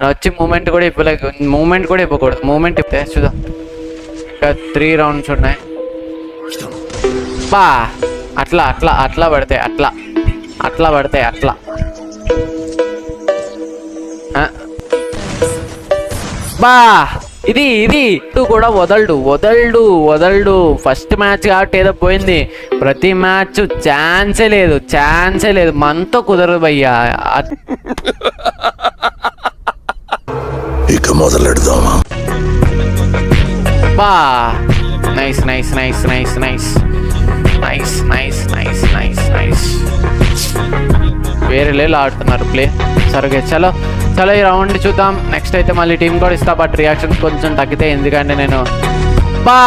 వచ్చి మూమెంట్ కూడా ఇవ్వకూడదు. మూమెంట్ ఇస్తే చూద్దాం. ఇంకా 3 రౌండ్స్ ఉన్నాయి. బా అట్లా పడతాయి అట్లా బా ఇది కూడా వదలడు. ఫస్ట్ మ్యాచ్ కాబట్టి ఏదో పోయింది. ప్రతి మ్యాచ్ ఛాన్సే లేదు. మనతో కుదరదు భయ్యా. ఇక మొదలెడదామా? బా నైస్. వేరే లేలు ఆడుతున్నారు ప్లే. సరిగ్గా చలో ఈ రౌండ్ చూద్దాం. నెక్స్ట్ అయితే మళ్ళీ టీం కూడా ఇస్తా. బట్ రియాక్షన్స్ కొంచెం తగ్గితే, ఎందుకంటే నేను బా